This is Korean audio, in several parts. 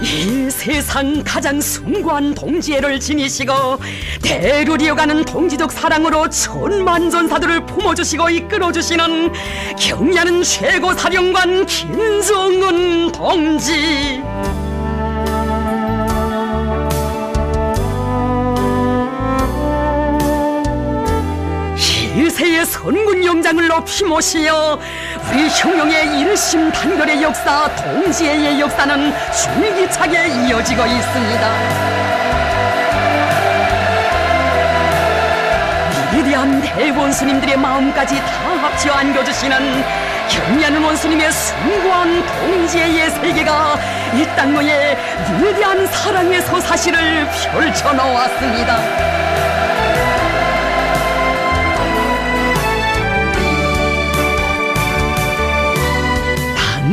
이 세상 가장 숭고한 동지애를 지니시고 대를 이어가는 동지적 사랑으로 천만 전사들을 품어주시고 이끌어주시는 경의하는 최고 사령관 김정은 동지. 일세의 선군 영장을 높이 모시어 우리 흉룡의 일심단결의 역사, 동지애의 역사는 줄기차게 이어지고 있습니다. 위대한 대원수님들의 마음까지 다 합쳐 안겨주시는 경의하는 원수님의 숭고한 동지애의 세계가 이 땅의 위대한 사랑의 서사시를 펼쳐놓았습니다.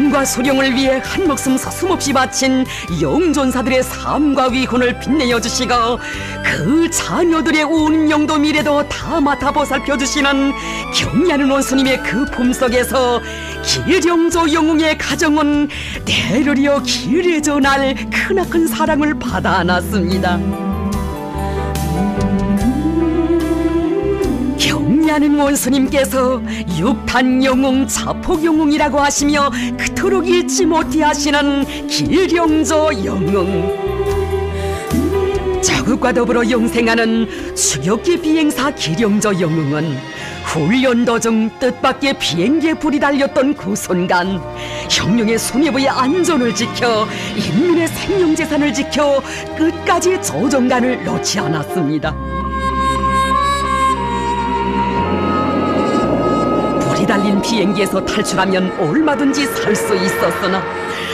당과 소령을 위해 한 목숨 서슴없이 바친 영존사들의 삶과 위훈을 빛내어 주시고 그 자녀들의 운명도 미래도 다 맡아 보살펴 주시는 경의하는 원수님의 그 품속에서 기령조 영웅의 가정은 대를 이어 길에져 날 크나큰 사랑을 받아 안았습니다. 경의하는 원수님께서 육탄 영웅, 자폭 영웅이라고 하시며 그토록 잊지 못해 하시는 기령조 영웅, 저국과 더불어 영생하는 추격기 비행사 기령조 영웅은 훈련 도중 뜻밖의 비행기에 불이 달렸던 그 순간 혁명의 수뇌부의 안전을 지켜 인민의 생명재산을 지켜 끝까지 조정관을 놓지 않았습니다. 달린 비행기에서 탈출하면 얼마든지 살 수 있었으나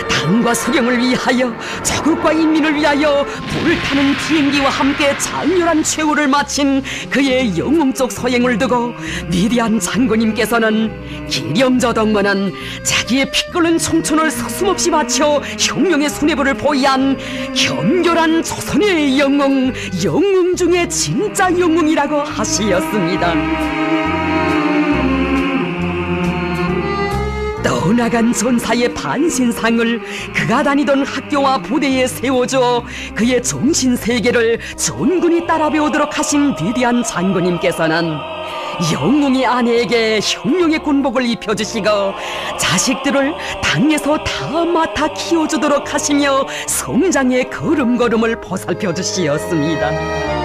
당과 소령을 위하여, 자국과 인민을 위하여 불타는 비행기와 함께 장렬한 최후를 마친 그의 영웅적 소행을 두고 위대한 장군님께서는 기령조 동문은 자기의 피 끓는 청춘을 서슴없이 바쳐 혁명의 수뇌부를 보위한 견결한 조선의 영웅, 영웅 중에 진짜 영웅이라고 하시었습니다. 떠나간 전사의 반신상을 그가 다니던 학교와 부대에 세워줘 그의 정신세계를 전군이 따라 배우도록 하신 위대한 장군님께서는 영웅의 아내에게 혁명의 군복을 입혀주시고 자식들을 당에서 다 맡아 키워주도록 하시며 성장의 걸음걸음을 보살펴 주시었습니다.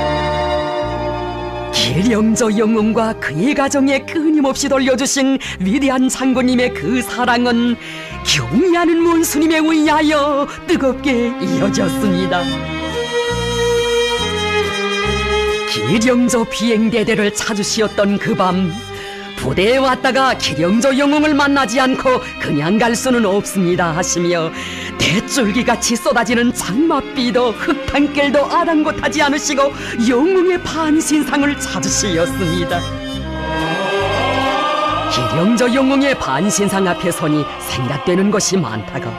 기령조 영웅과 그의 가정에 끊임없이 돌려주신 위대한 장군님의 그 사랑은 경의하는 원수님에 의하여 뜨겁게 이어졌습니다. 기령조 비행대대를 찾으시었던 그 밤, 부대에 왔다가 기령조 영웅을 만나지 않고 그냥 갈 수는 없습니다 하시며 대줄기같이 쏟아지는 장맛비도 흙탕길도 아랑곳하지 않으시고 영웅의 반신상을 찾으시었습니다. 기령조 영웅의 반신상 앞에 서니 생각되는 것이 많다가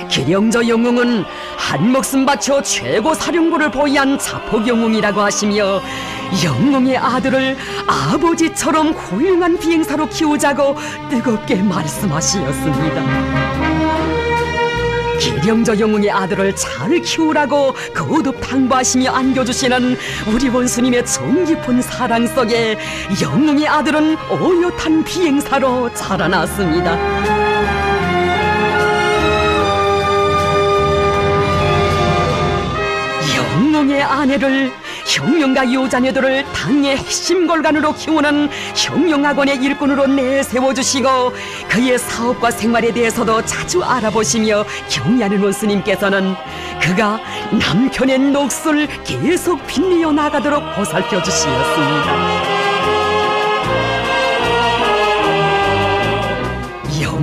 기령조 영웅은 한 목숨 바쳐 최고 사령부를 보위한 자폭 영웅이라고 하시며 영웅의 아들을 아버지처럼 훌륭한 비행사로 키우자고 뜨겁게 말씀하시었습니다. 기령조 영웅의 아들을 잘 키우라고 거듭 당부하시며 안겨주시는 우리 원수님의 정깊은 사랑 속에 영웅의 아들은 오롯한 비행사로 자라났습니다. 영웅의 아내를, 혁명가 여자녀들을 당의 핵심골간으로 키우는 혁명학원의 일꾼으로 내세워주시고 그의 사업과 생활에 대해서도 자주 알아보시며 경의하는 원수님께서는 그가 남편의 몫을 계속 빛내어 나가도록 보살펴 주시었습니다.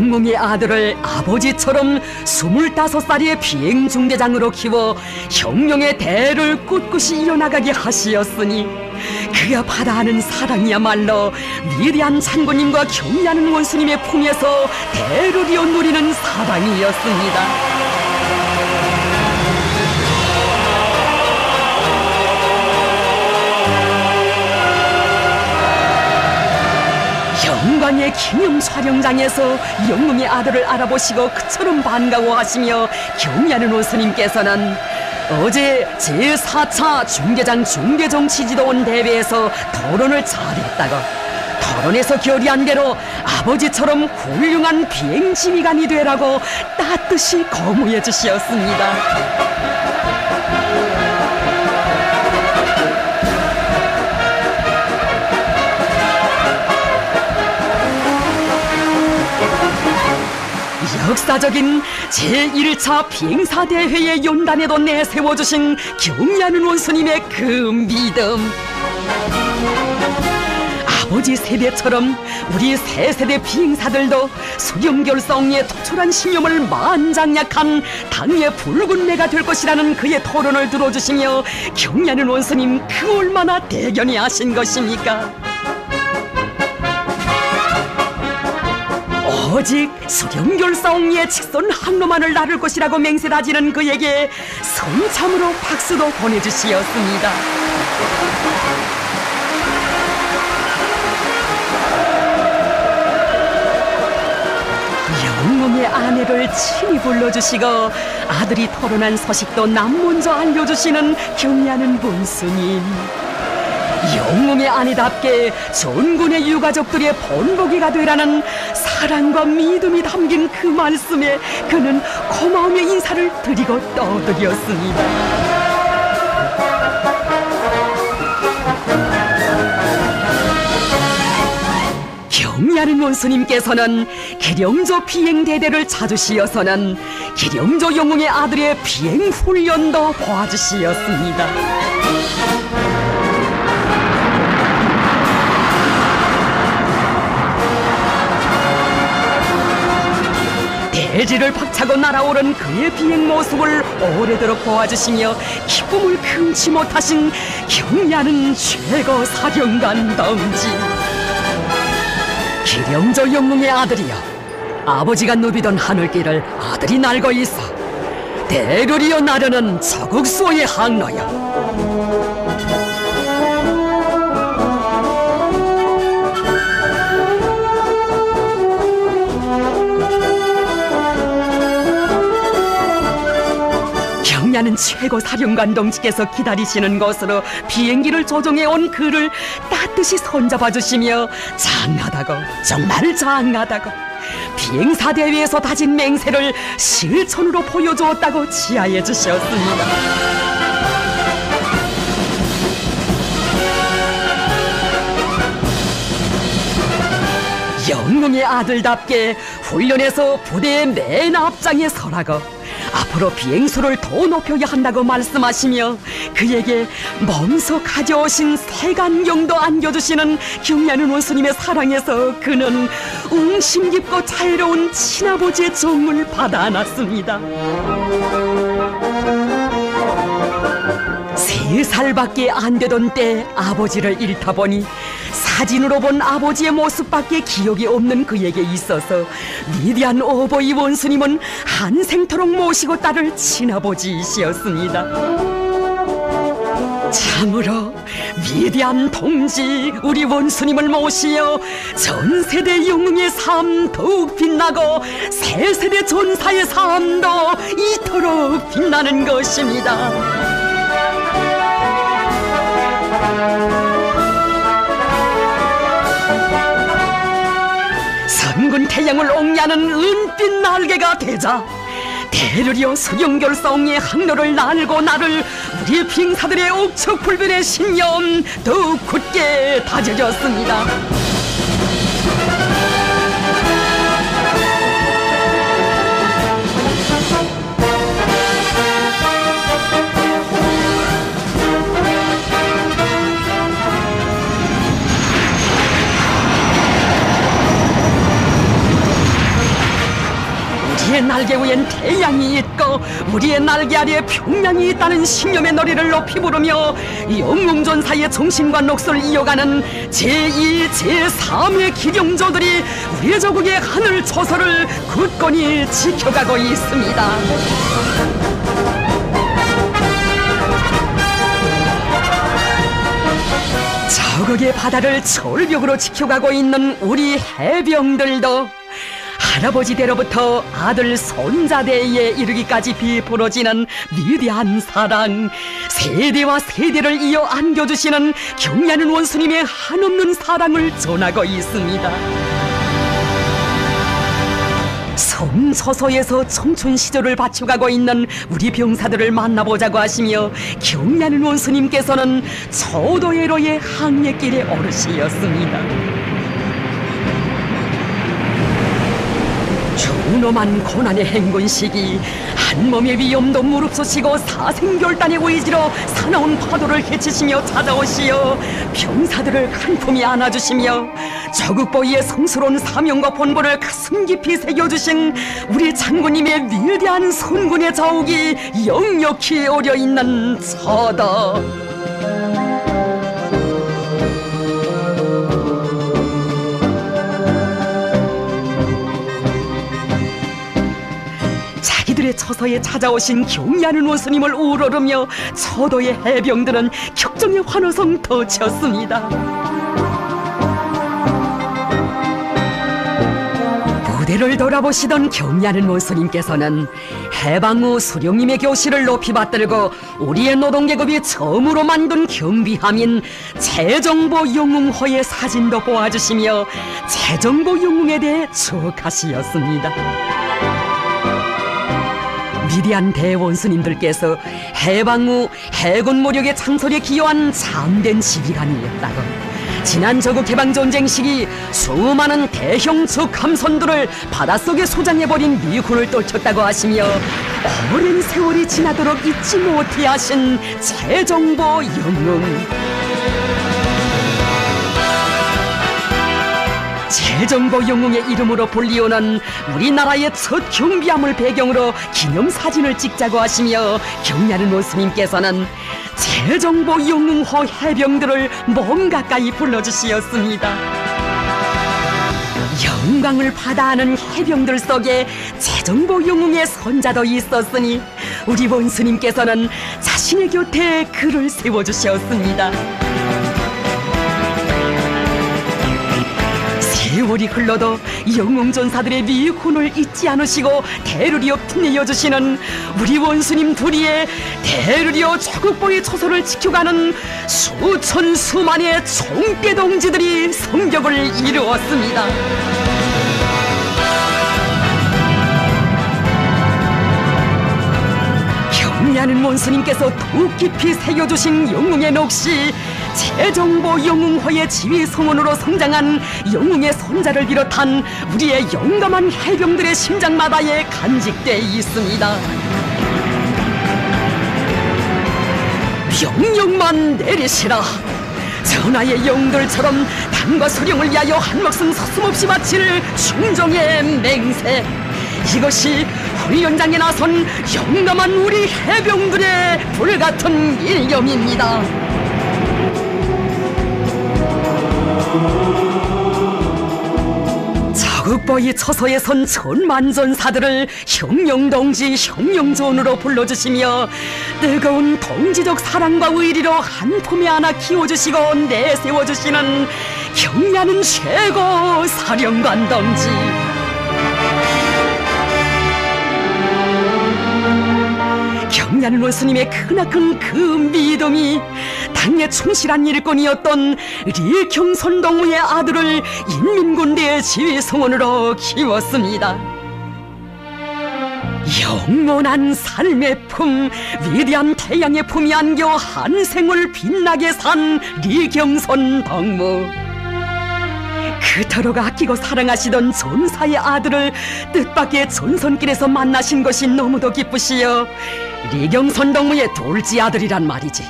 영웅의 아들을 아버지처럼 25살의 비행중대장으로 키워 혁명의 대를 꿋꿋이 이어나가게 하시었으니 그가 받아하는 사랑이야말로 위대한 장군님과 경의하는 원수님의 품에서 대를 이어 누리는 사랑이었습니다. 영광의 기념 촬영장에서 영웅의 아들을 알아보시고 그처럼 반가워하시며 경의하는 원수님께서는 어제 제4차 중대장 중대정치지도원 대회에서 토론을 잘했다고, 토론에서 결의한 대로 아버지처럼 훌륭한 비행지휘관이 되라고 따뜻이 거무해 주시었습니다. 역사적인 제1차 비행사대회의 연단에도 내세워주신 경의하는 원수님의 그 믿음, 아버지 세대처럼 우리 새 세대 비행사들도 수렴결성에 투철한 신념을 만장약한 당의 붉은 매가 될 것이라는 그의 토론을 들어주시며 경의하는 원수님, 그 얼마나 대견히 하신 것입니까? 오직 수렴결성의 직선 항로만을 나를 것이라고 맹세하지는 그에게 성참으로 박수도 보내주시었습니다. 영웅의 아내를 친히 불러주시고 아들이 토론한 소식도 남 먼저 알려주시는 경의하는 본스님, 영웅의 아내답게 전군의 유가족들의 본보기가 되라는 사랑과 믿음이 담긴 그 말씀에 그는 고마움의 인사를 드리고 떠들였습니다. 경의하는 원수님께서는 기령조 비행대대를 찾으시어서는 기령조 영웅의 아들의 비행훈련도 도와주시었습니다. 대지를 박차고 날아오른 그의 비행 모습을 오래도록 보아주시며 기쁨을 금치 못하신 경의하는 최고 사령관 동지, 기령조 영웅의 아들이여, 아버지가 누비던 하늘길을 아들이 날고 있어 대로리어 나르는 저국수호의 항로여. 경의하는 최고 사령관 동지께서 기다리시는 곳으로 비행기를 조종해 온 그를 따뜻이 손잡아 주시며 장하다고, 정말 장하다고, 비행사 대회에서 다진 맹세를 실천으로 보여주었다고 지하해 주셨습니다. 영웅의 아들답게 훈련에서 부대의 맨 앞장에 서라고, 앞으로 비행수를 더 높여야 한다고 말씀하시며 그에게 몸소 가져오신 색안경도 안겨주시는 경의하는 원수님의 사랑에서 그는 웅심 깊고 자애로운 친아버지의 정을 받아 안았습니다. 3살밖에 안 되던 때 아버지를 잃다 보니 사진으로 본 아버지의 모습밖에 기억이 없는 그에게 있어서 위대한 오보이 원수님은 한생토록 모시고 따를 친아버지이시었습니다. 참으로 위대한 동지 우리 원수님을 모시어 전세대 영웅의 삶 더욱 빛나고 새세대 전사의 삶도 이토록 빛나는 것입니다. 선군 태양을 옹야는 은빛 날개가 되자 대르리어 수령결성의 항로를 날고 나를 우리 빙사들의 옥척불변의 신념 더욱 굳게 다져졌습니다. 우리의 날개 위엔 태양이 있고 우리의 날개 아래에 평양이 있다는 신념의 노래를 높이 부르며 영웅전사의 정신과 녹슬 이어가는 제2, 제3의 기령조들이 우리 조국의 하늘 초소를 굳건히 지켜가고 있습니다. 서극의 바다를 철벽으로 지켜가고 있는 우리 해병들도 할아버지대로부터 아들 손자대에 이르기까지 베풀어지는 위대한 사랑, 세대와 세대를 이어 안겨주시는 경리하는 원수님의 한없는 사랑을 전하고 있습니다. 성서서에서 청춘 시절을 바쳐가고 있는 우리 병사들을 만나보자고 하시며 경리하는 원수님께서는 초도예로의 항해길의 어르시였습니다. 준엄한 고난의 행군 시기, 한 몸의 위험도 무릅쓰시고 사생결단의 의지로 사나운 파도를 헤치시며 찾아오시어 병사들을 한 품에 안아주시며 저국보위의 성스러운 사명과 본분을 가슴 깊이 새겨주신 우리 장군님의 위대한 선군의 자욱이 역력히 어려있는 저도 자기들의 처서에 찾아오신 경리하는 원수님을 우러르며 서도의 해병들은 격정의 환호성 덧쳤습니다. 무대를 돌아보시던 경리하는 원수님께서는 해방 후 수령님의 교실을 높이 받들고 우리의 노동계급이 처음으로 만든 경비함인 최정보 영웅호의 사진도 보아주시며 최정보 영웅에 대해 추억하시었습니다. 위대한 대원수님들께서 해방 후 해군 모력의 창설에 기여한 참된 지휘관이었다고, 지난 저국 해방전쟁 시기 수많은 대형 적함선들을 바닷속에 소장해버린 미군을 떨쳤다고 하시며 오랜 세월이 지나도록 잊지 못해 하신 최정보 영웅. 최정보 영웅의 이름으로 불리우는 우리나라의 첫 경비함을 배경으로 기념사진을 찍자고 하시며 경리하는 원수님께서는 최정보 영웅호 해병들을 몸 가까이 불러주시었습니다. 영광을 받아하는 해병들 속에 최정보 영웅의 손자도 있었으니 우리 원수님께서는 자신의 곁에 그를 세워주셨습니다. 세월이 흘러도 영웅전사들의 미훈을 잊지 않으시고 대르리어 빛내어주시는 우리 원수님 둘이의 대르리어 조국보의 초소를 지켜가는 수천 수만의 총대 동지들이 성격을 이루었습니다. 경리하는 원수님께서 더욱 깊이 새겨주신 영웅의 넋이 최정보 영웅호의 지휘 성원으로 성장한 영웅의 손자를 비롯한 우리의 용감한 해병들의 심장마다에 간직돼 있습니다. 명령만 내리시라. 전하의 영웅들처럼 당과 소령을 위하여 한 목숨 서슴없이 바칠 충정의 맹세, 이것이 훈련장에 나선 용감한 우리 해병들의 불같은 일념입니다. 저국보의 처소에 선 천만전사들을 형령동지 형령존으로 불러주시며 뜨거운 동지적 사랑과 의리로 한 품에 안아 키워주시고 내세워주시는 경리하는 최고 사령관 동지, 경리하는 원수님의 크나큰 그 믿음이 당의 충실한 일꾼이었던 리경선동무의 아들을 인민군대의 지휘성원으로 키웠습니다. 영원한 삶의 품, 위대한 태양의 품이 안겨 한 생을 빛나게 산 리경선동무, 그토록 아끼고 사랑하시던 전사의 아들을 뜻밖의 전선길에서 만나신 것이 너무도 기쁘시여 리경선동무의 둘째 아들이란 말이지,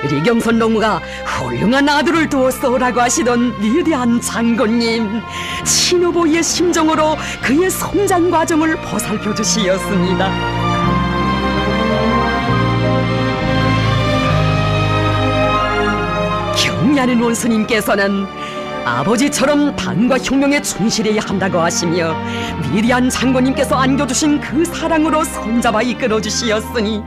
리경선동무가 훌륭한 아들을 두었소라고 하시던 위대한 장군님, 친후보의 심정으로 그의 성장 과정을 보살펴 주시었습니다. 경리하는 원수님께서는 아버지처럼 당과 혁명에 충실해야 한다고 하시며 위대한 장군님께서 안겨주신 그 사랑으로 손잡아 이끌어 주시었으니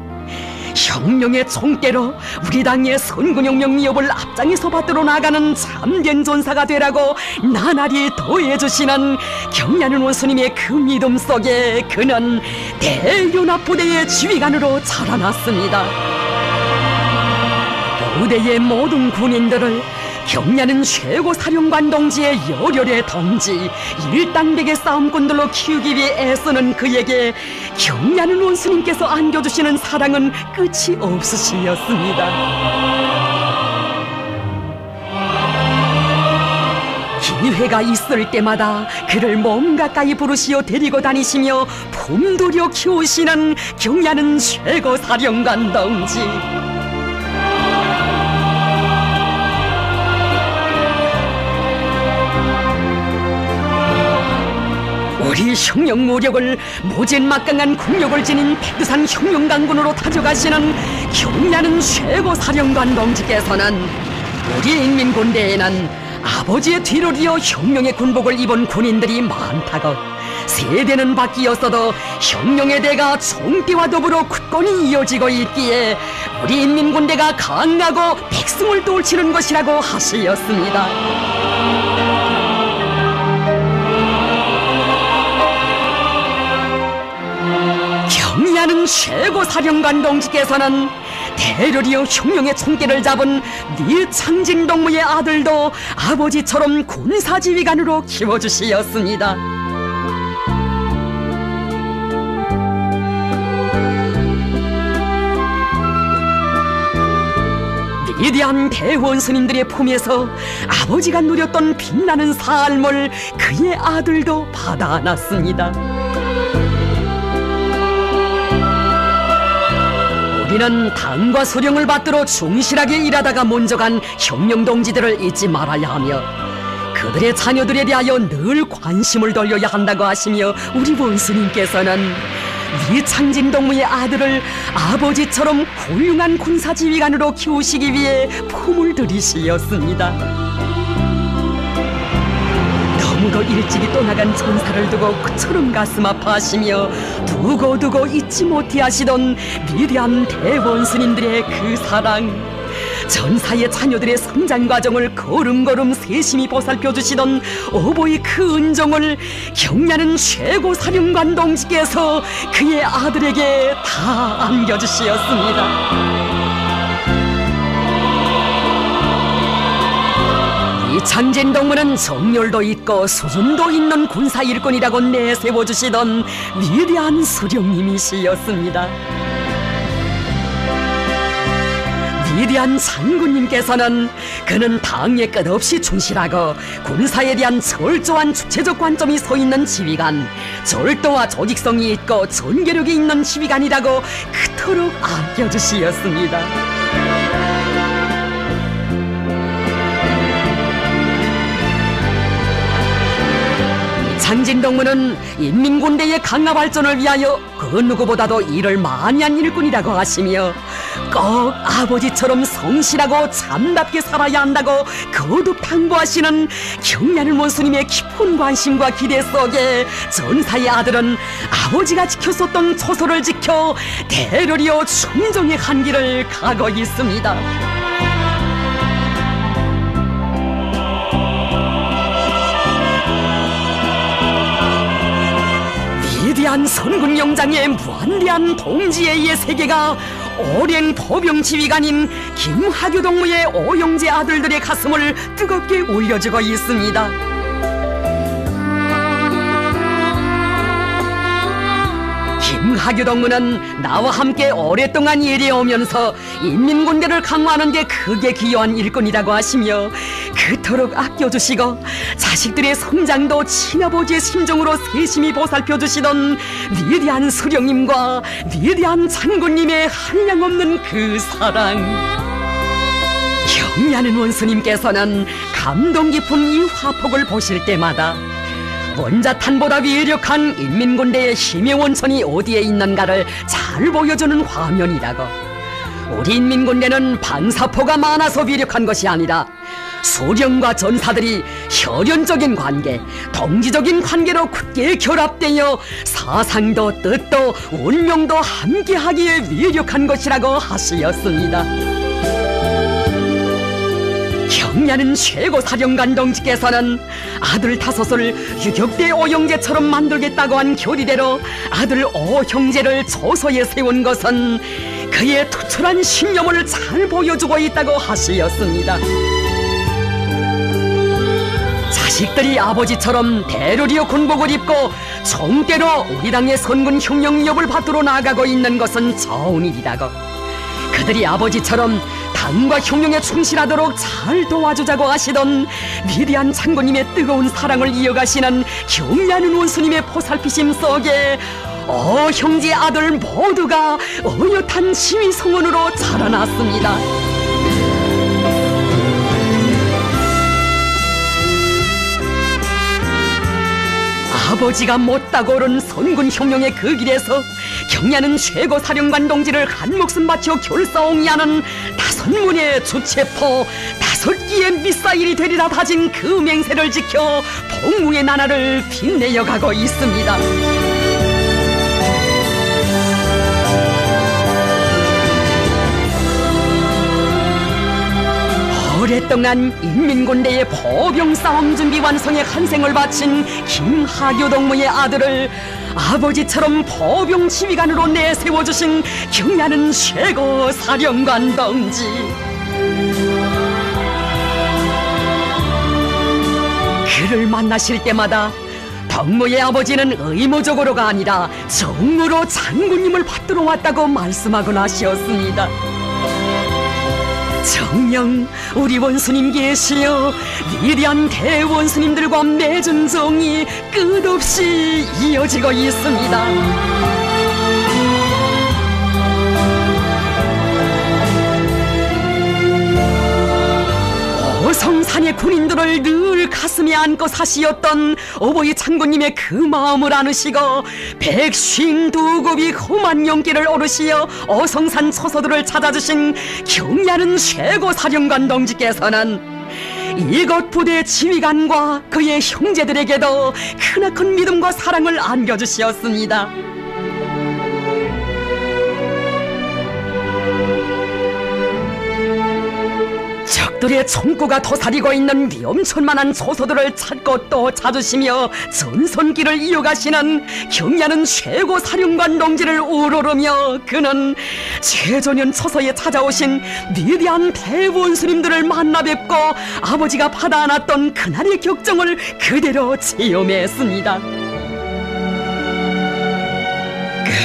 형령의 총대로 우리 당의 선군혁명 위협을 앞장에서 받들어 나가는 참된 전사가 되라고 나날이 더해주시는 경ля는 원수님의 그 믿음 속에 그는 대연합부대의 지휘관으로 자라났습니다. 부대의 모든 군인들을 경ля는 최고사령관 동지의 열혈의 동지, 일당백의 싸움꾼들로 키우기 위해 애쓰는 그에게 경ля는 원수님께서 안겨주시는 사랑은 끝이 없으시었습니다. 기회가 있을 때마다 그를 몸 가까이 부르시어 데리고 다니시며 품도려 키우시는 경ля는 최고사령관 동지. 우리 혁명 무력을 모진 막강한 국력을 지닌 백두산 혁명강군으로 다져가시는 경ля는 최고사령관 동지께서는 우리 인민군대에는 아버지의 뒤를 이어 혁명의 군복을 입은 군인들이 많다고 세대는 바뀌었어도 혁명의 대가 총대와 더불어 굳건히 이어지고 있기에 우리 인민군대가 강하고 백승을 돌치는 것이라고 하시었습니다. 경ля는 최고사령관 동지께서는 대를 이어 혁명의 총대를 잡은 니창진 동무의 아들도 아버지처럼 군사지휘관으로 키워주시었습니다. 위대한 대원스님들의 품에서 아버지가 누렸던 빛나는 삶을 그의 아들도 받아 안았습니다. 우리는 당과 소령을 받들어 충실하게 일하다가 먼저 간 혁명동지들을 잊지 말아야 하며 그들의 자녀들에 대하여 늘 관심을 돌려야 한다고 하시며 우리 원수님께서는 니창진 동무의 아들을 아버지처럼 훌륭한 군사지휘관으로 키우시기 위해 품을 들이시었습니다. 너무도 일찍이 떠나간 전사를 두고 그처럼 가슴 아파하시며 두고두고 잊지 못해 하시던 위대한 대원스님들의 그 사랑, 전사의 자녀들의 성장 과정을 걸음걸음 세심히 보살펴 주시던 어버이 그 은정을 경ля는 최고사령관 동지께서 그의 아들에게 다 안겨주시었습니다. 이창진 동무는 정열도 있고 수준도 있는 군사 일꾼이라고 내세워주시던 위대한 수령님이시였습니다. 위대한 장군님께서는 그는 당에 끝없이 충실하고 군사에 대한 철저한 주체적 관점이 서있는 지휘관, 절도와 조직성이 있고 전개력이 있는 지휘관이라고 그토록 아껴주시었습니다. 이창진 동무는 인민군대의 강화 발전을 위하여 그 누구보다도 일을 많이 한 일꾼이라고 하시며 꼭 아버지처럼 성실하고 참답게 살아야 한다고 거듭 당부하시는 경ля는 원수님의 깊은 관심과 기대 속에 전사의 아들은 아버지가 지켰었던 초소를 지켜 대를 이어 충정의 한 길을 가고 있습니다. 위대한 선군영장의 무한대한 동지애의 세계가 오랜 포병 지휘관인 김하규 동무의 오영재 아들들의 가슴을 뜨겁게 울려주고 있습니다. 김하규 동무는 나와 함께 오랫동안 일해오면서 인민군대를 강화하는 데 크게 기여한 일꾼이라고 하시며 그토록 아껴주시고 자식들의 성장도 친아버지의 심정으로 세심히 보살펴주시던 위대한 수령님과 위대한 장군님의 한량없는 그 사랑, 경ля는 원수님께서는 감동 깊은 이 화폭을 보실 때마다 원자탄보다 위력한 인민군대의 힘의 원천이 어디에 있는가를 잘 보여주는 화면이라고. 우리 인민군대는 방사포가 많아서 위력한 것이 아니라 수령과 전사들이 혈연적인 관계, 동지적인 관계로 굳게 결합되어 사상도 뜻도 운명도 함께하기에 위력한 것이라고 하시었습니다. 경야는 최고사령관 동지께서는 아들 5을 유격대 오형제처럼 만들겠다고 한 교리대로 아들 오형제를 조서에 세운 것은 그의 투철한 신념을 잘 보여주고 있다고 하시었습니다. 자식들이 아버지처럼 대로리어 군복을 입고 총대로 우리 당의 선군 혁명 위협을 받들어 나가고 있는 것은 좋은 일이라고, 그들이 아버지처럼 당과 혁명에 충실하도록 잘 도와주자고 하시던 위대한 장군님의 뜨거운 사랑을 이어가시는 경리하는 원수님의 보살피심 속에 형제 아들 모두가 어엿한 지휘성원으로 자라났습니다. 아버지가 못다고 오른 선군혁명의 그 길에서 경야는 최고사령관 동지를 한 목숨 바쳐 결사옹이하는 5문의 주체포 5기의 미사일이 되리라 다진 그 맹세를 지켜 복무의 나날을 빛내어가고 있습니다. 오랫동안 인민군대의 포병싸움 준비 완성에 한생을 바친 김하교 동무의 아들을 아버지처럼 포병 지휘관으로 내세워주신 경야는 최고 사령관 동지. 그를 만나실 때마다 동무의 아버지는 의무적으로가 아니라 정으로 장군님을 받들어 왔다고 말씀하곤 하셨습니다. 정녕 우리 원수님 계시어 위대한 대원수님들과 맺은 정이 끝없이 이어지고 있습니다. 오성산의 군인들을 늘 가슴에 안고 사시었던 어버이 장군님의 그 마음을 안으시고 152곱이 험한 용기를 오르시어 오성산 초소들을 찾아주신 경야는 최고사령관 동지께서는 이곳 부대 지휘관과 그의 형제들에게도 크나큰 믿음과 사랑을 안겨주시었습니다. 적들의 총구가 도사리고 있는 위험천만한 초소들을 찾고 또 찾으시며 전선길을 이어가시는 경야는 최고사령관 동지를 우러르며 그는 최전현 초소에 찾아오신 위대한 대원수님들을 만나 뵙고 아버지가 받아안았던 그날의 격정을 그대로 체험했습니다.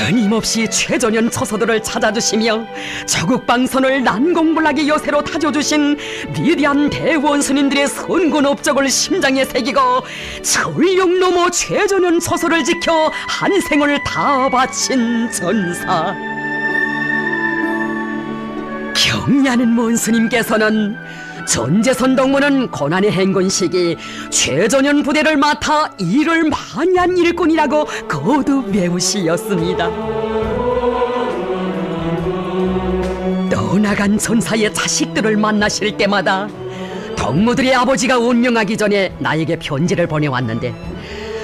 끊임없이 최전현 초소들을 찾아주시며 조국방선을 난공불락의 요새로 다져주신 위대한 대원수님들의 선군 업적을 심장에 새기고 철령 넘어 최전현 초소를 지켜 한 생을 다 바친 전사. 경야는 원수님께서는 전재선 동무는 고난의 행군 시기 최전현 부대를 맡아 일을 많이 한 일꾼이라고 거듭 외우시었습니다. 떠나간 전사의 자식들을 만나실 때마다 동무들의 아버지가 운명하기 전에 나에게 편지를 보내왔는데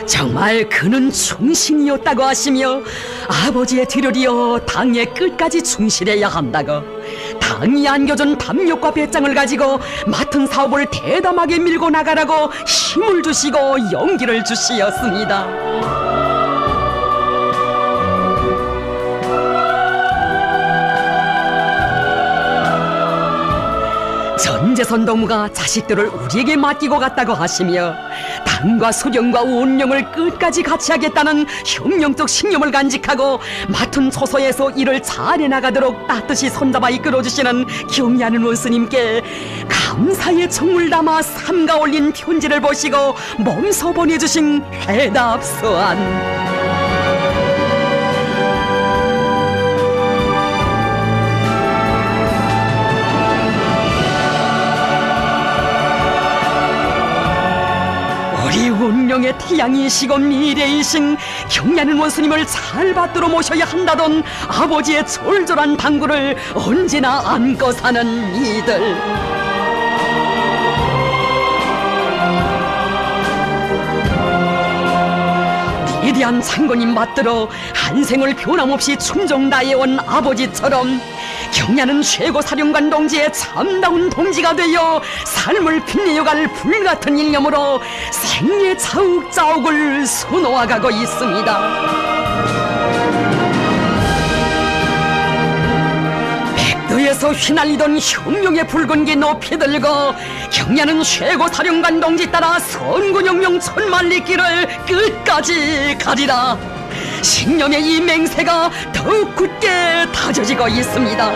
정말 그는 충신이었다고 하시며 아버지의 뒤를 당에 끝까지 충실해야 한다고, 당이 안겨준 담력과 배짱을 가지고 맡은 사업을 대담하게 밀고 나가라고 힘을 주시고 용기를 주시었습니다. 전재선 동무가 자식들을 우리에게 맡기고 갔다고 하시며 당과 수령과 운명을 끝까지 같이 하겠다는 혁명적 신념을 간직하고 맡은 초소에서 일을 잘 해나가도록 따뜻이 손잡아 이끌어주시는 경야는 원수님께 감사의 정을 담아 삼가 올린 편지를 보시고 몸소 보내주신 회답서안. 우리 운명의 태양이시고 미래이신 경야는 원수님을 잘 받들어 모셔야 한다던 아버지의 절절한 당부를 언제나 안고 사는 이들. 위대한 장군님 맞들어 한생을 변함없이 충정 다해온 아버지처럼 경야는 최고 사령관 동지의 참다운 동지가 되어 삶을 빛내어갈 불같은 일념으로 생의 자욱자욱을 수놓아가고 있습니다. 백두에서 휘날리던 혁명의 붉은기 높이 들고 경야는 최고 사령관 동지 따라 선군혁명 천만리 길을 끝까지 가리라. 신념의 이 맹세가 더욱 굳게 다져지고 있습니다.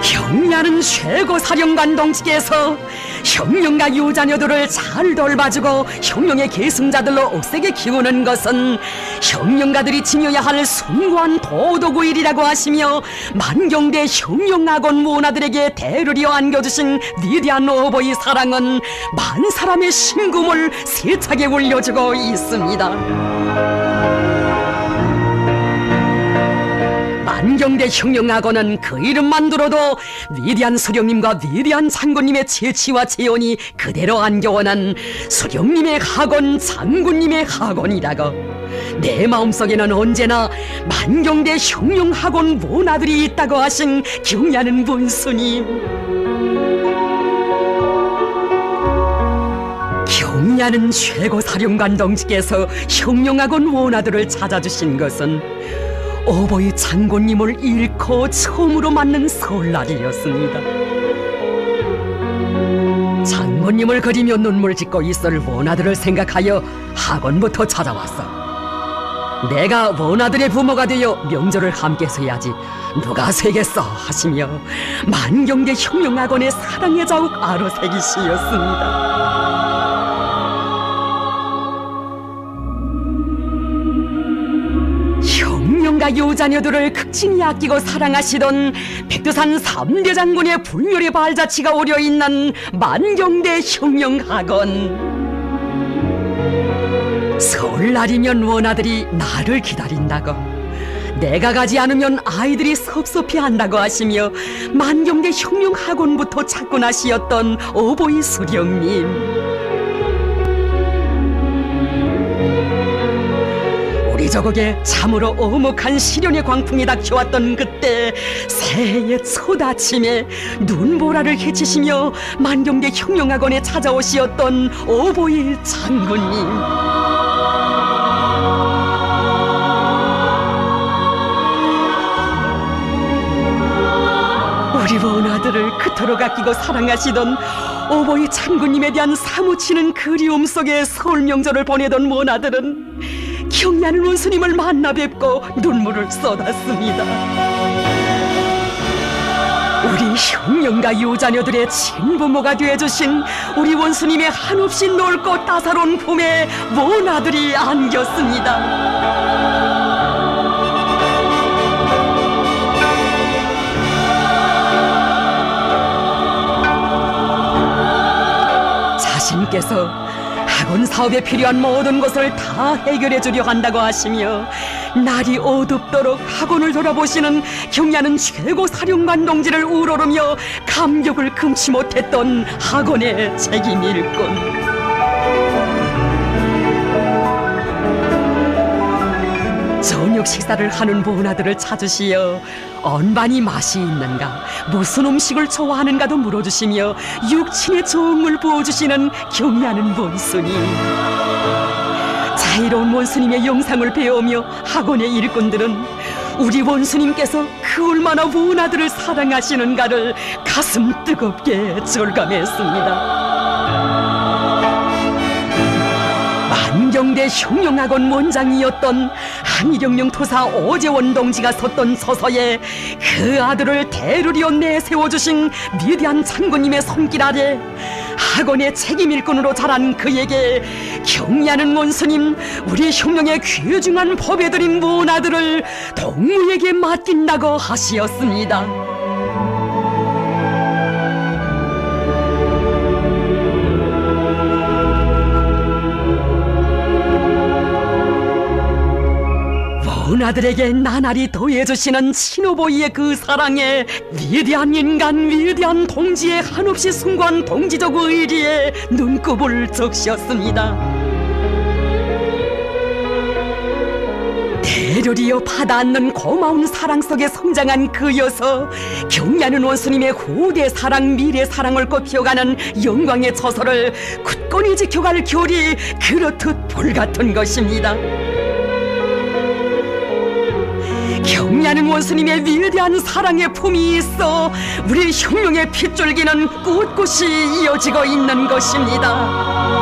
경야는 최고 사령관 동지께서 혁명가 유자녀들을 잘 돌봐주고 혁명의 계승자들로 억세게 키우는 것은 혁명가들이 지녀야 할 숭고한 도덕의 일이라고 하시며 만경대 혁명학원 문화들에게 대르려 안겨주신 위대한 어버이 사랑은 만 사람의 심금을 세차게 울려주고 있습니다. 만경대 혁명학원은 그 이름만 들어도 위대한 수령님과 위대한 장군님의 재치와 재원이 그대로 안겨원한 수령님의 학원, 장군님의 학원이라고. 내 마음속에는 언제나 만경대 혁명학원 문화들이 있다고 하신 경야는 문수님. 경야는 최고 사령관 동지께서 혁명학원 원화들을 찾아주신 것은 어버이 장군님을 잃고 처음으로 맞는 설날이었습니다. 장군님을 그리며 눈물 짓고 있을 원아들을 생각하여 학원부터 찾아왔어. 내가 원아들의 부모가 되어 명절을 함께 세야지 누가 세겠어 하시며 만경대 혁명학원의 사랑의 자욱 아로새기 시였습니다. 혁명가 유자녀들을 극진히 아끼고 사랑하시던 백두산 3대 장군의 불멸의 발자취가 오려있는 만경대 혁명학원. 설날이면 원아들이 나를 기다린다고, 내가 가지 않으면 아이들이 섭섭해한다고 하시며 만경대 혁명학원부터 찾고 나시었던 어버이 수령님. 우리 저국에 참으로 오목한 시련의 광풍이 닥쳐왔던 그때 새해의 첫 아침에 눈보라를 헤치시며 만경대 혁명학원에 찾아오시었던 어버이 장군님. 우리 원아들을 그토록 아끼고 사랑하시던 어버이 장군님에 대한 사무치는 그리움 속에 설 명절을 보내던 원아들은 경야는 원수님을 만나 뵙고 눈물을 쏟았습니다. 우리 혁명가 유자녀들의 친부모가 되어주신 우리 원수님의 한없이 넓고 따사로운 품에 원아들이 안겼습니다. 자신께서 학원 사업에 필요한 모든 것을 다 해결해 주려 한다고 하시며 날이 어둡도록 학원을 돌아보시는 경야는 최고 사령관 동지를 우러르며 감격을 금치 못했던 학원의 책임일꾼. 저녁 식사를 하는 문화들을 찾으시어 언반이 맛이 있는가, 무슨 음식을 좋아하는가도 물어주시며 육친의 정을 부어주시는 경야는 원수님. 자애로운 원수님의 영상을 배우며 학원의 일꾼들은 우리 원수님께서 그 얼마나 원아들을 사랑하시는가를 가슴 뜨겁게 절감했습니다. 만경대 혁명학원 원장이었던 한일혁명 토사 오재원 동지가 섰던 서서에 그 아들을 대르려 내세워주신 위대한 장군님의 손길 아래 학원의 책임일꾼으로 자란 그에게 경야는 원수님, 우리 혁명의 귀중한 법에들인 원아들을 동무에게 맡긴다고 하시었습니다. 원아들에게 나날이 더해주시는 친오보이의 그 사랑에 위대한 인간, 위대한 동지의 한없이 숭고한 동지적 의리에 눈곱을 적셨습니다. 대를 받아안는 고마운 사랑 속에 성장한 그여서 경리하는 원수님의 후대 사랑 미래 사랑을 꽃피워가는 영광의 처소를 굳건히 지켜갈 결이 그렇듯 불같은 것입니다. 경리하는 원수님의 위대한 사랑의 품이 있어 우리 혁명의 핏줄기는 꿋꿋이 이어지고 있는 것입니다.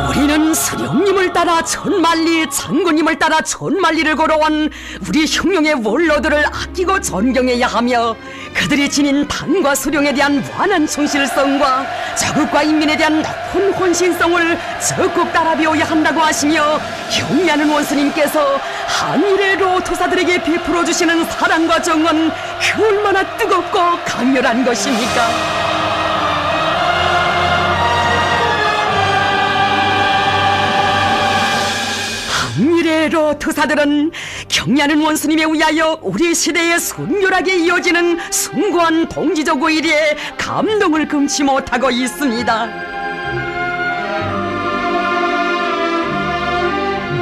우리는 수령님을 따라 천만리, 장군님을 따라 천만리를 걸어온 우리 혁명의 원로들을 아끼고 존경해야 하며 그들이 지닌 당과 수령에 대한 무한한 충실성과 자국과 인민에 대한 높은 헌신성을 적극 따라 배워야 한다고 하시며 경리하는 원수님께서 한일의 로토사들에게 베풀어 주시는 사랑과 정은 그 얼마나 뜨겁고 강렬한 것입니까? 한일의 로토사들은 경리하는 원수님에 의하여 우리 시대에 순결하게 이어지는 숭고한 동지적 의리에 감동을 금치 못하고 있습니다.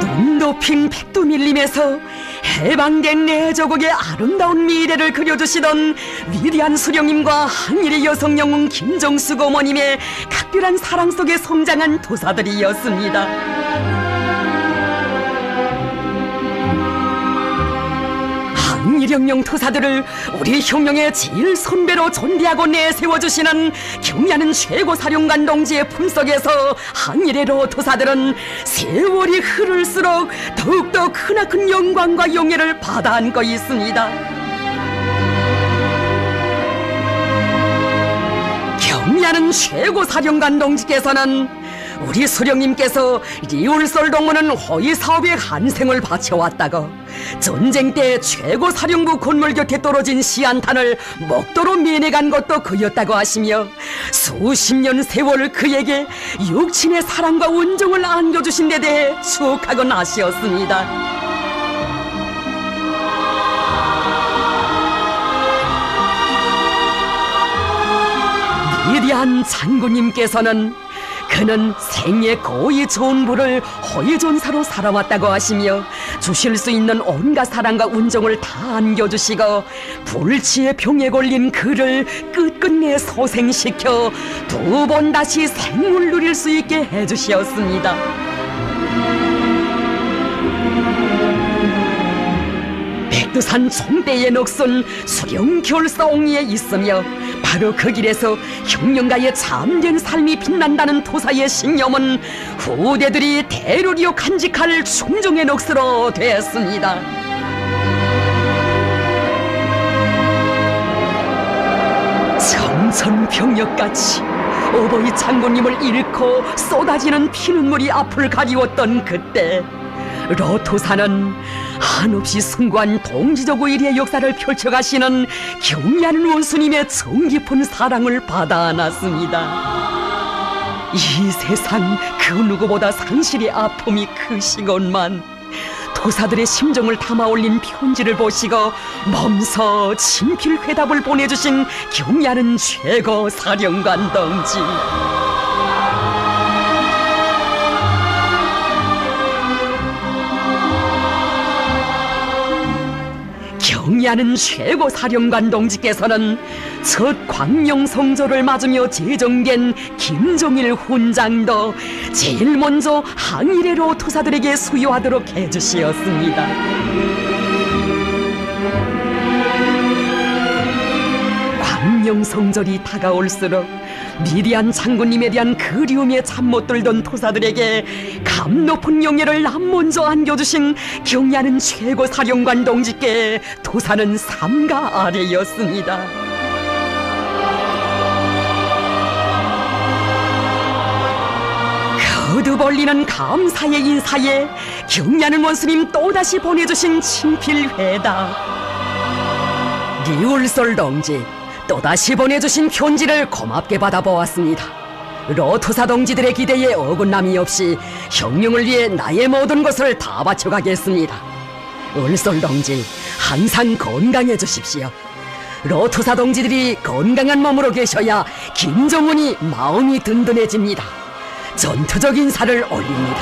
눈 높인 백두밀림에서 해방된 내 조국의 아름다운 미래를 그려주시던 위대한 수령님과 한일의 여성 영웅 김정숙 어머님의 각별한 사랑 속에 성장한 도사들이었습니다. 한일혁명 토사들을 우리 혁명의 제일 선배로 존대하고 내세워주시는 경리하는 최고사령관 동지의 품속에서 한일의 로토사들은 세월이 흐를수록 더욱더 크나큰 영광과 영예를 받아안고 있습니다. 경리하는 최고사령관 동지께서는 우리 수령님께서 리울솔 동무는 호위 사업에 한생을 바쳐왔다고 전쟁 때 최고사령부 건물 곁에 떨어진 시한탄을 먹도록 면해간 것도 그였다고 하시며 수십 년 세월 그에게 육친의 사랑과 온정을 안겨주신 데 대해 축하건 하시었습니다. 위대한 장군님께서는 그는 생애 거의 전부를 호위전사로 살아왔다고 하시며 주실 수 있는 온갖 사랑과 운정을 다 안겨주시고 불치의 병에 걸린 그를 끝끝내 소생시켜 두 번 다시 생을 누릴 수 있게 해주시었습니다. 백두산 총대의 녹슨 수령결사옹리에 있으며 바로 그 길에서 혁명가의 참된 삶이 빛난다는 도사의 신념은 후대들이 대로리어 간직할 충정의 넋으로 되었습니다. 청천벽력같이 어버이 장군님을 잃고 쏟아지는 피눈물이 앞을 가리웠던 그때 로토사는 한없이 숭고한 동지적 의리의 역사를 펼쳐가시는 경리하는 원수님의 정깊은 사랑을 받아안았습니다. 이 세상 그 누구보다 상실의 아픔이 크시건만 도사들의 심정을 담아 올린 편지를 보시고 멈서 친필 회답을 보내주신 경리하는 최고 사령관 동지. 경리하는 최고 사령관 동지께서는 첫 광명성조를 맞으며 제정된 김종일 훈장도 제일 먼저 항일의 로토사들에게 수여하도록 해주시었습니다. 광명성절이 다가올수록 미리한 장군님에 대한 그리움에 잠 못 들던 토사들에게 감 높은 영예를 남 먼저 안겨주신 경리하는 최고 사령관 동지께 토사는 삼가 아래였습니다. 거듭 올리는 감사의 인사에 경리하는 원수님 또다시 보내주신 친필회답. 리울솔 동지, 또다시 보내주신 편지를 고맙게 받아보았습니다. 로토사 동지들의 기대에 어긋남이 없이 혁명을 위해 나의 모든 것을 다 바쳐가겠습니다. 울솔 동지, 항상 건강해 주십시오. 로투사 동지들이 건강한 몸으로 계셔야 김정은이 마음이 든든해집니다. 전투적 인사를 올립니다.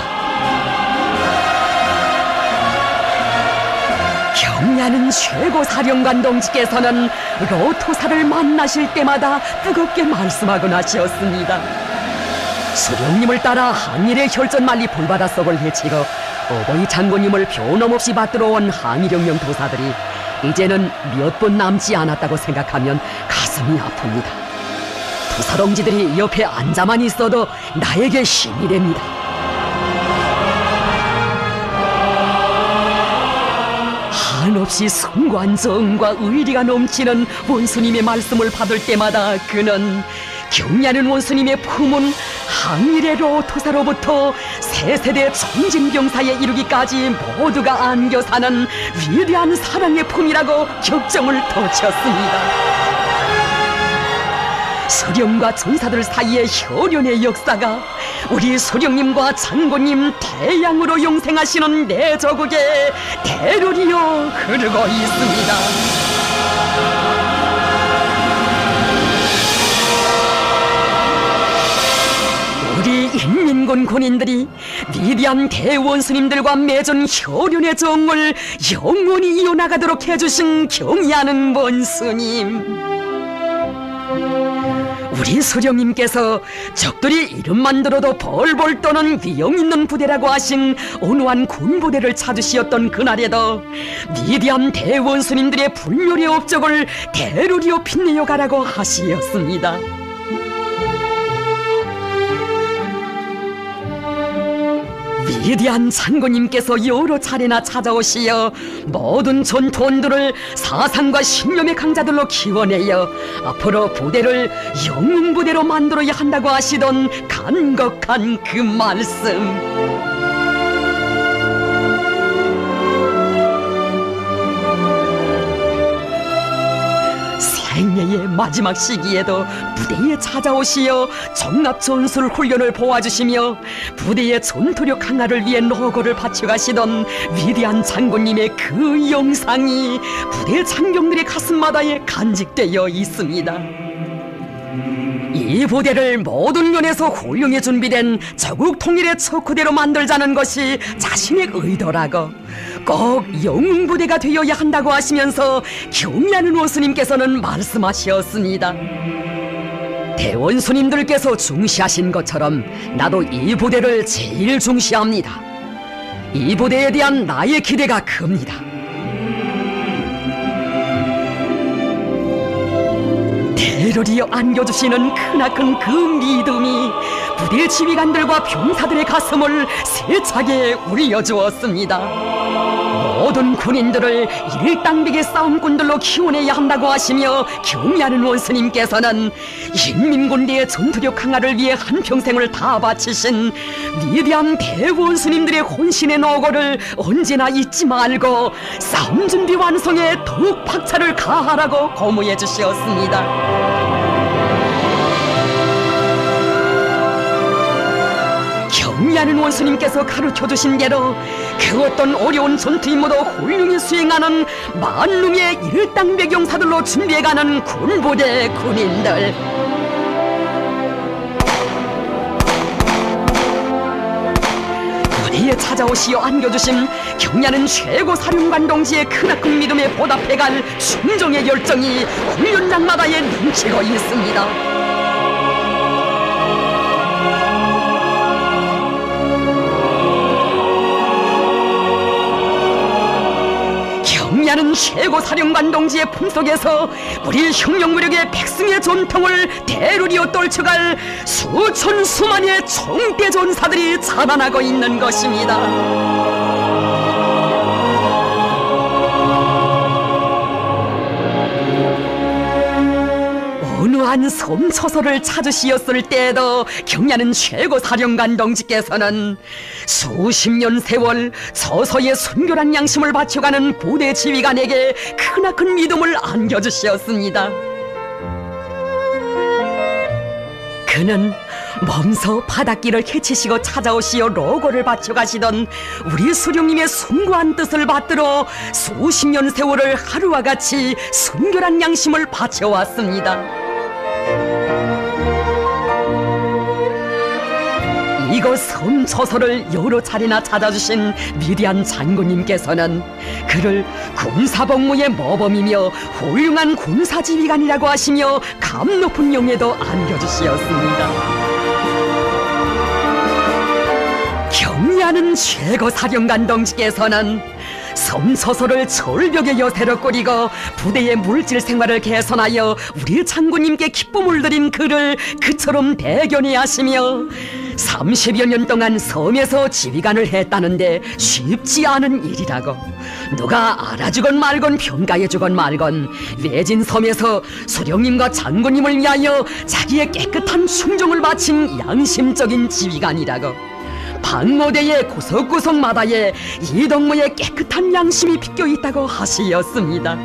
경야는 최고사령관 동지께서는 로투사를 만나실 때마다 뜨겁게 말씀하곤 하셨습니다. 수령님을 따라 항일의 혈전만리 불바다 속을 헤치고 어버이 장군님을 변함없이 받들어 온 항일혁명 도사들이 이제는 몇 번 남지 않았다고 생각하면 가슴이 아픕니다. 도사 동지들이 옆에 앉아만 있어도 나에게 힘이 됩니다. 한없이 숭고한 정과 의리가 넘치는 원수님의 말씀을 받을 때마다 그는 경야는 원수님의 품은 항일의 로투사로부터 세 세대 청진병사에 이르기까지 모두가 안겨 사는 위대한 사랑의 품이라고 격정을 덧쳤습니다. 수령과 전사들 사이의 혈연의 역사가 우리 수령님과 장군님 태양으로 용생하시는 내 조국에 대로리어 흐르고 있습니다. 우리 인민군 군인들이 위대한 대원수님들과 맺은 혈연의 정을 영원히 이어나가도록 해주신 경의하는 원수님, 우리 수령님께서 적들이 이름만 들어도 벌벌 떠는 위험 있는 부대라고 하신 온화한 군부대를 찾으시었던 그날에도 위대한 대원수님들의 불멸의 업적을 대로리어 빛내어 가라고 하시었습니다. 위대한 장군님께서 여러 차례나 찾아오시어 모든 전투원들을 사상과 신념의 강자들로 키워내어 앞으로 부대를 영웅부대로 만들어야 한다고 하시던 간곡한 그 말씀, 생애의 마지막 시기에도 부대에 찾아오시어 정납 전술 훈련을 보아주시며 부대의 전투력 강화를 위해 노고를 바쳐가시던 위대한 장군님의 그 영상이 부대 장병들의 가슴마다에 간직되어 있습니다. 이 부대를 모든 면에서 훌륭히 준비된 조국 통일의 척후대로 만들자는 것이 자신의 의도라고, 꼭 영웅부대가 되어야 한다고 하시면서 경의하는 원수님께서는 말씀하셨습니다. 대원수님들께서 중시하신 것처럼 나도 이 부대를 제일 중시합니다. 이 부대에 대한 나의 기대가 큽니다. 대로리어 안겨주시는 크나큰 그 믿음이 부대 지휘관들과 병사들의 가슴을 세차게 울려주었습니다. 모든 군인들을 일당백의 싸움꾼들로 키워내야 한다고 하시며 경의하는 원수님께서는 인민군대의 전투력 강화를 위해 한평생을 다 바치신 위대한 대원수님들의 혼신의 노고를 언제나 잊지 말고 싸움 준비 완성에 더욱 박차를 가하라고 고무해 주시었습니다. 경의하는 원수님께서 가르쳐주신 대로 그 어떤 어려운 전투 임무도 훌륭히 수행하는 만능의 일당백 용사들로 준비해가는 군부대 군인들, 부대에 찾아오시어 안겨주신 경의하는 최고사령관 동지의 크나큰 믿음에 보답해갈 충정의 열정이 훈련장마다에 넘치고 있습니다. 경의하는 최고사령관 동지의 품속에서 우리 혁명무력의 백승의 전통을 대로리어 떨쳐갈 수천 수만의 총대 전사들이 자라나고 있는 것입니다. 어느한 섬초소를 찾으시었을 때에도 경의하는 최고사령관 동지께서는 수십 년 세월 처소의 순결한 양심을 바쳐가는 부대 지휘관에게 크나큰 믿음을 안겨주시었습니다. 그는 먼서 바닷길을 헤치시고 찾아오시어 로고를 바쳐가시던 우리 수령님의 숭고한 뜻을 받들어 수십 년 세월을 하루와 같이 순결한 양심을 바쳐왔습니다. 이곳 섬초서를 여러 차례나 찾아주신 위대한 장군님께서는 그를 군사복무의 모범이며 훌륭한 군사지휘관이라고 하시며 감 높은 영예도 안겨주시었습니다. 경의하는 최고사령관 동지께서는 섬초서를 절벽의 여세로 꾸리고 부대의 물질 생활을 개선하여 우리 장군님께 기쁨을 드린 그를 그처럼 대견히 하시며 30여 년 동안 섬에서 지휘관을 했다는데 쉽지 않은 일이라고, 누가 알아주건 말건 평가해주건 말건 외진 섬에서 수령님과 장군님을 위하여 자기의 깨끗한 충정을 바친 양심적인 지휘관이라고, 방모대의 구석구석마다에 이동무의 깨끗한 양심이 빗겨있다고 하시었습니다.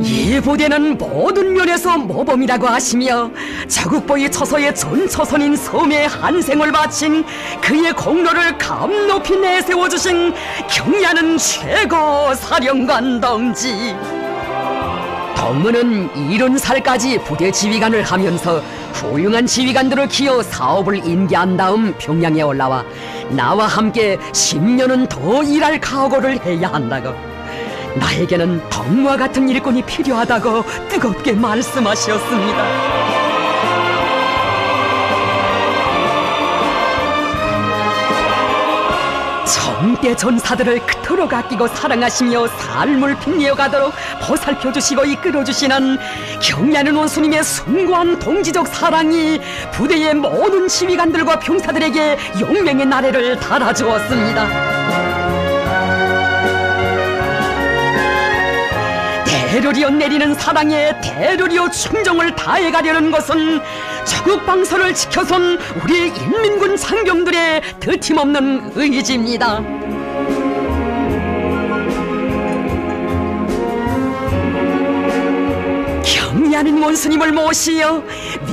이 부대는 모든 면에서 모범이라고 하시며 자국보의 처소의 전처선인 섬에 한생을 바친 그의 공로를 감 높이 내세워주신 경의하는 최고 사령관 동지. 동무는 70살까지 부대 지휘관을 하면서 훌륭한 지휘관들을 키워 사업을 인계한 다음 평양에 올라와 나와 함께 10년은 더 일할 각오를 해야 한다고, 나에게는 덕무와 같은 일꾼이 필요하다고 뜨겁게 말씀하셨습니다. 정대 전사들을 그토록 아끼고 사랑하시며 삶을 빛내어가도록 보살펴주시고 이끌어주시는 경의하는 원수님의 숭고한 동지적 사랑이 부대의 모든 지휘관들과 병사들에게 용맹의 나래를 달아주었습니다. 대로리어 내리는 사랑에 대로리어 충정을 다해가려는 것은 조국 방선을 지켜선 우리 인민군 장병들의 드팀없는 의지입니다. 경의하는 원수님을 모시어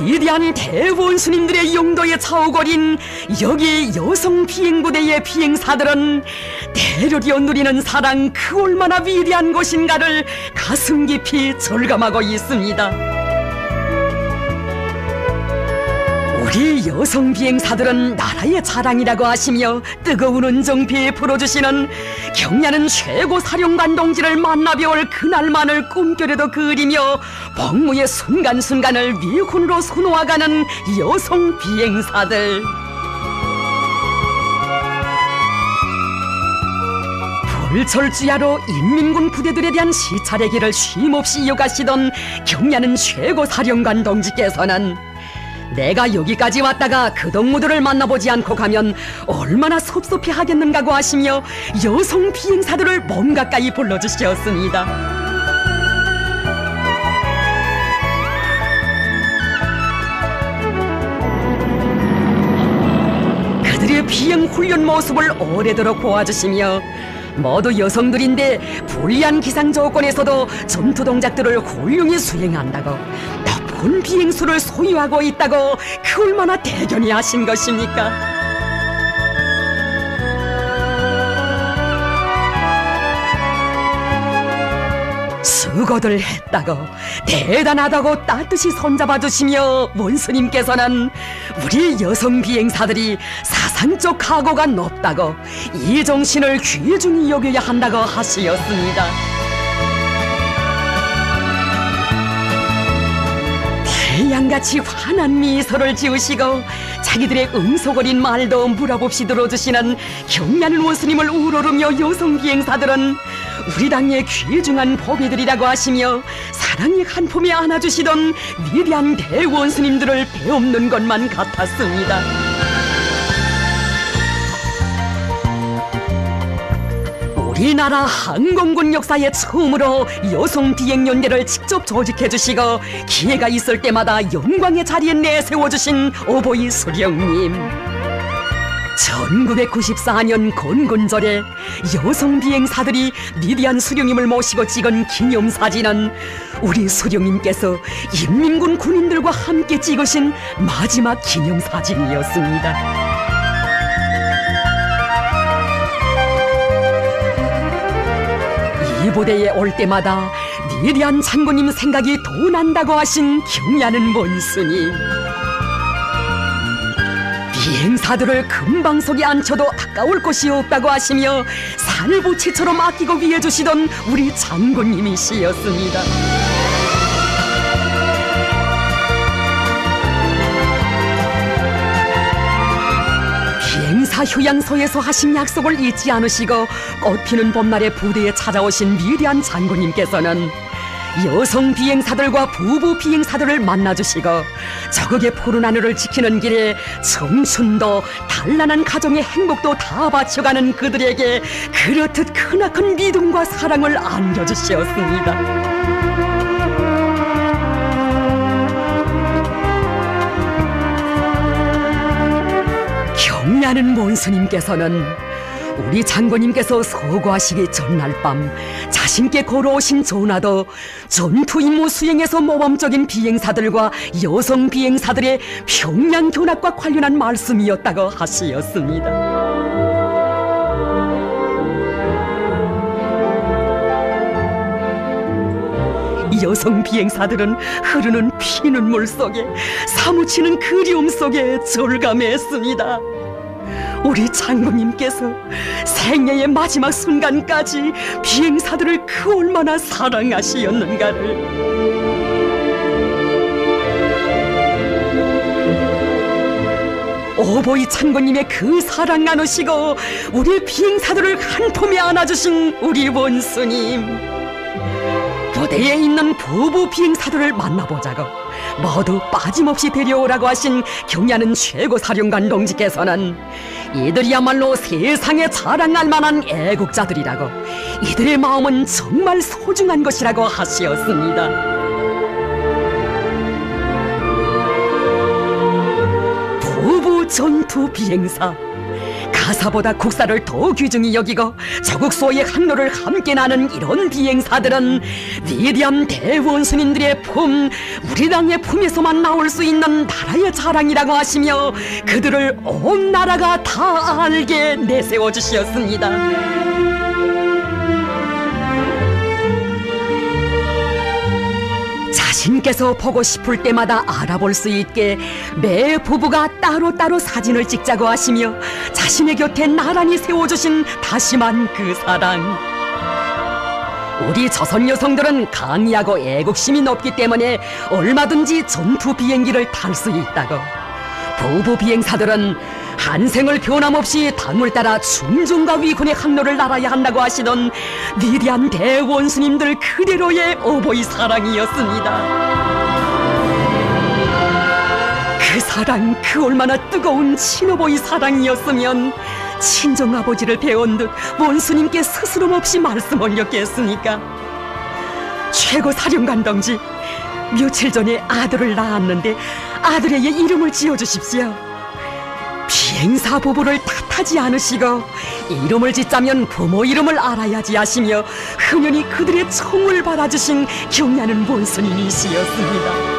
위대한 대원수님들의 용도에 차오거린 여기 여성 비행부대의 비행사들은 대로리어 누리는 사랑 그 얼마나 위대한 것인가를 가슴 깊이 절감하고 있습니다. 우리 여성 비행사들은 나라의 자랑이라고 하시며 뜨거운 은정비에 불어주시는 경의하는 최고 사령관 동지를 만나 뵈올 그날만을 꿈결에도 그리며 복무의 순간순간을 미군으로 수놓아가는 여성 비행사들. 불철주야로 인민군 부대들에 대한 시찰의 길을 쉼없이 이어가시던 경의하는 최고 사령관 동지께서는 내가 여기까지 왔다가 그 동무들을 만나보지 않고 가면 얼마나 섭섭해 하겠는가고 하시며 여성 비행사들을 몸 가까이 불러주셨습니다. 그들의 비행 훈련 모습을 오래도록 보아주시며 모두 여성들인데 불리한 기상 조건에서도 전투 동작들을 훌륭히 수행한다고, 높은 비행수를 소유하고 있다고 그 얼마나 대견히 하신 것입니까? 수고들 했다고, 대단하다고 따뜻이 손잡아 주시며 원수님께서는 우리 여성 비행사들이 사상적 각오가 높다고, 이 정신을 귀중히 여겨야 한다고 하시었습니다. 태양같이 환한 미소를 지으시고 자기들의 응석어린 말도 물어봅시 들어주시는 경의하는 원수님을 우러르며 여성 비행사들은 우리 당의 귀중한 보배들이라고 하시며 사랑의 한 품에 안아주시던 위대한 대원수님들을 배없는 것만 같았습니다. 우리나라 항공군 역사에 처음으로 여성 비행연대를 직접 조직해주시고 기회가 있을 때마다 영광의 자리에 내세워주신 오보이 수령님. 1994년 건곤절에 여성 비행사들이 미디안 수령님을 모시고 찍은 기념사진은 우리 수령님께서 인민군 군인들과 함께 찍으신 마지막 기념사진이었습니다. 이 부대에 올 때마다 미디안 장군님 생각이 더 난다고 하신 경야는 원수님. 비행사들을 금방 속에 앉혀도 아까울 것이 없다고 하시며 살부치처럼 아끼고 위해주시던 우리 장군님이시였습니다. 비행사 휴양소에서 하신 약속을 잊지 않으시고 꽃피는 봄날에 부대에 찾아오신 미리한 장군님께서는 여성 비행사들과 부부 비행사들을 만나주시고 저극의 푸른 하늘을 지키는 길에 청춘도 단란한 가정의 행복도 다 바쳐가는 그들에게 그렇듯 크나큰 믿음과 사랑을 안겨주셨습니다. 경야는 몬스님께서는 우리 장군님께서 서거하시기 전날 밤 자신께 걸어오신 전화도 전투 임무 수행에서 모범적인 비행사들과 여성 비행사들의 평양 견학과 관련한 말씀이었다고 하시었습니다. 여성 비행사들은 흐르는 피눈물 속에 사무치는 그리움 속에 절감했습니다. 우리 장군님께서 생애의 마지막 순간까지 비행사들을 그 얼마나 사랑하시었는가를. 오보이 장군님의 그 사랑 나누시고 우리 비행사들을 한 품에 안아주신 우리 원수님. 부대에 있는 부부 비행사들을 만나보자고 모두 빠짐없이 데려오라고 하신 경야는 최고사령관 동지께서는 이들이야말로 세상에 자랑할 만한 애국자들이라고, 이들의 마음은 정말 소중한 것이라고 하시었습니다. 부부 전투 비행사, 가사보다 국사를 더 귀중히 여기고 조국소의 항로를 함께 나는 이런 비행사들은 위대한 대원수님들의 품, 우리 당의 품에서만 나올 수 있는 나라의 자랑이라고 하시며 그들을 온 나라가 다 알게 내세워 주셨습니다. 자신께서 보고 싶을 때마다 알아볼 수 있게 매 부부가 따로따로 사진을 찍자고 하시며 자신의 곁에 나란히 세워주신 다심한 그 사랑. 우리 조선 여성들은 강의하고 애국심이 높기 때문에 얼마든지 전투 비행기를 탈 수 있다고, 부부 비행사들은 한 생을 변함없이 당을 따라 충정과 위군의 항로를 날아야 한다고 하시던 위대한 대원수님들 그대로의 어버이 사랑이었습니다. 그 사랑, 그 얼마나 뜨거운 친어버이 사랑이었으면 친정아버지를 배운 듯 원수님께 스스럼 없이 말씀 올렸겠습니까? 최고사령관 동지, 며칠 전에 아들을 낳았는데 아들에게 이름을 지어주십시오. 비행사 부부를 탓하지 않으시고 이름을 짓자면 부모 이름을 알아야지 하시며 흔연히 그들의 청을 받아주신 경야는 원수님이시였습니다.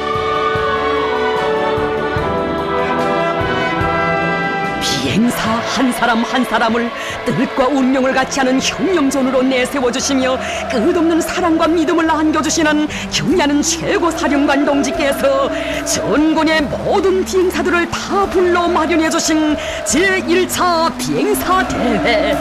비행사 한 사람 한 사람을 뜻과 운명을 같이 하는 혁명전으로 내세워주시며 끝없는 사랑과 믿음을 안겨주시는 경야는 최고사령관 동지께서 전군의 모든 비행사들을 다 불러 마련해주신 제1차 비행사 대회.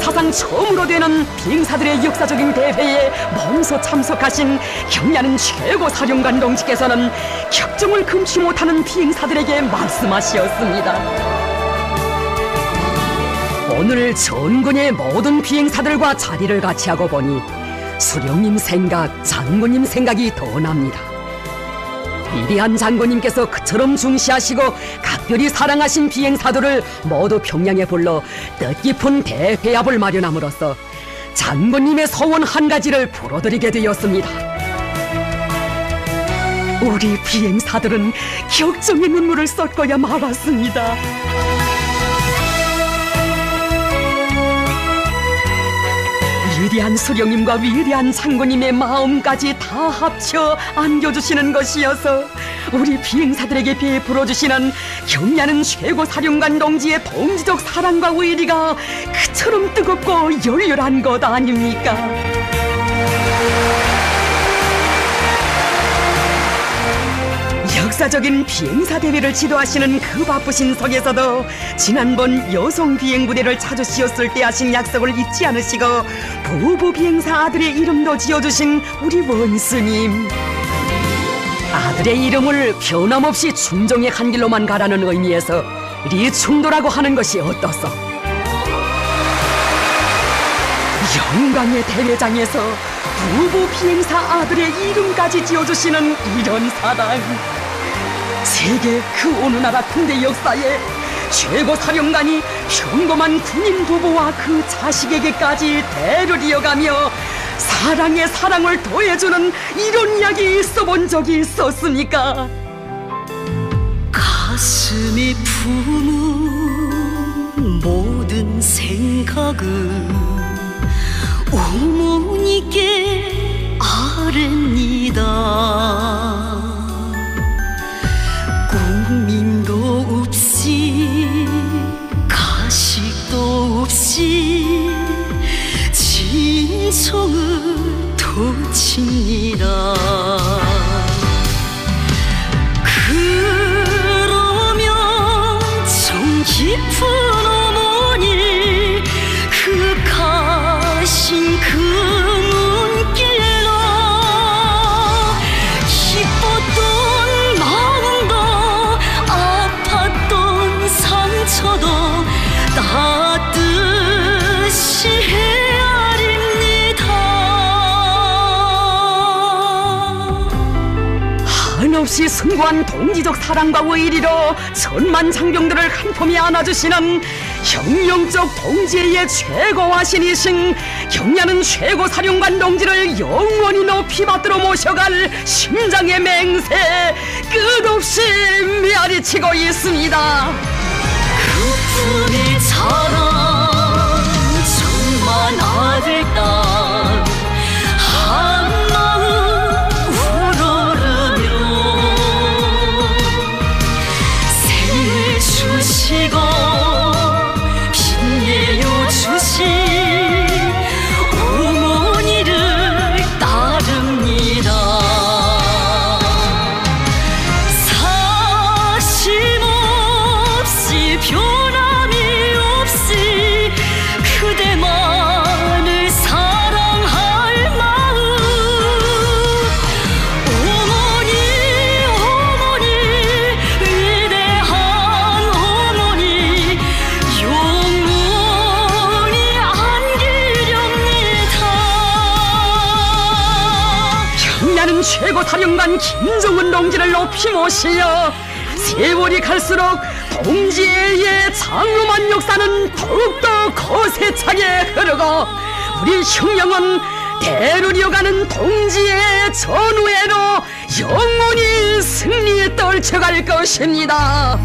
사상 처음으로 되는 비행사들의 역사적인 대회에 먼저 참석하신 경야는 최고사령관 동지께서는 격정을 금치 못하는 비행사들에게 말씀하시었습니다. 오늘 전군의 모든 비행사들과 자리를 같이 하고 보니 수령님 생각, 장군님 생각이 더 납니다. 위대한 장군님께서 그처럼 중시하시고 각별히 사랑하신 비행사들을 모두 평양에 불러 뜻깊은 대회합을 마련함으로써 장군님의 소원 한 가지를 풀어드리게 되었습니다. 우리 비행사들은 격정의 눈물을 쏟고야 말았습니다. 위대한 수령님과 위대한 장군님의 마음까지 다 합쳐 안겨주시는 것이어서 우리 비행사들에게 베풀어주시는 경의하는 최고 사령관 동지의 동지적 사랑과 의리가 그처럼 뜨겁고 열렬한 것 아닙니까? 역사적인 비행사 대회를 지도하시는 그 바쁘신 속에서도 지난번 여성 비행 부대를 찾으시었을 때 하신 약속을 잊지 않으시고 부부 비행사 아들의 이름도 지어주신 우리 원스님, 아들의 이름을 변함없이 충정의 한 길로만 가라는 의미에서 리충도라고 하는 것이 어떻소? 영광의 대회장에서 부부 비행사 아들의 이름까지 지어주시는 이런 사랑, 세계 그 어느 나라 군대 역사에 최고 사령관이 평범한 군인 부부와 그 자식에게까지 대를 이어가며 사랑에 사랑을 더해주는 이런 이야기 있어본 적이 있었습니까? 가슴이 품은 모든 생각은 어머니께 아뢰니다. 꾸밈도 없이 가식도 없이 진성을 토칩니다. 그러면 정 깊은 어머니 그 가신 그 눈길로 기뻤던 마음도 아팠던 상처도 따뜻이 헤아립니다. 한없이 숭고한 동지적 사랑과 의리로 천만 장병들을 한 품에 안아주시는 형용적 동지의 최고화신이신 경의하는 최고 사령관 동지를 영원히 높이 받들어 모셔갈 심장의 맹세 끝없이 메아리치고 있습니다. 그 품이 자란 천만 아들 딸 한마음 우러르며 생을 주시고 빛내어 주신 어머니를 따릅니다. 사심없이 변함이 없이 그대만을 사랑할 마음. 어머니 어머니 위대한 어머니 영원히 안기렵니다. 경의하는 최고 사령관 김정은 동지를 높이 모시어 세월이 갈수록 동지의 장엄한 역사는 더욱더 거세차게 흐르고 우리 혁명은 대를 이어가는 동지의 전우회로 영원히 승리에 떨쳐갈 것입니다.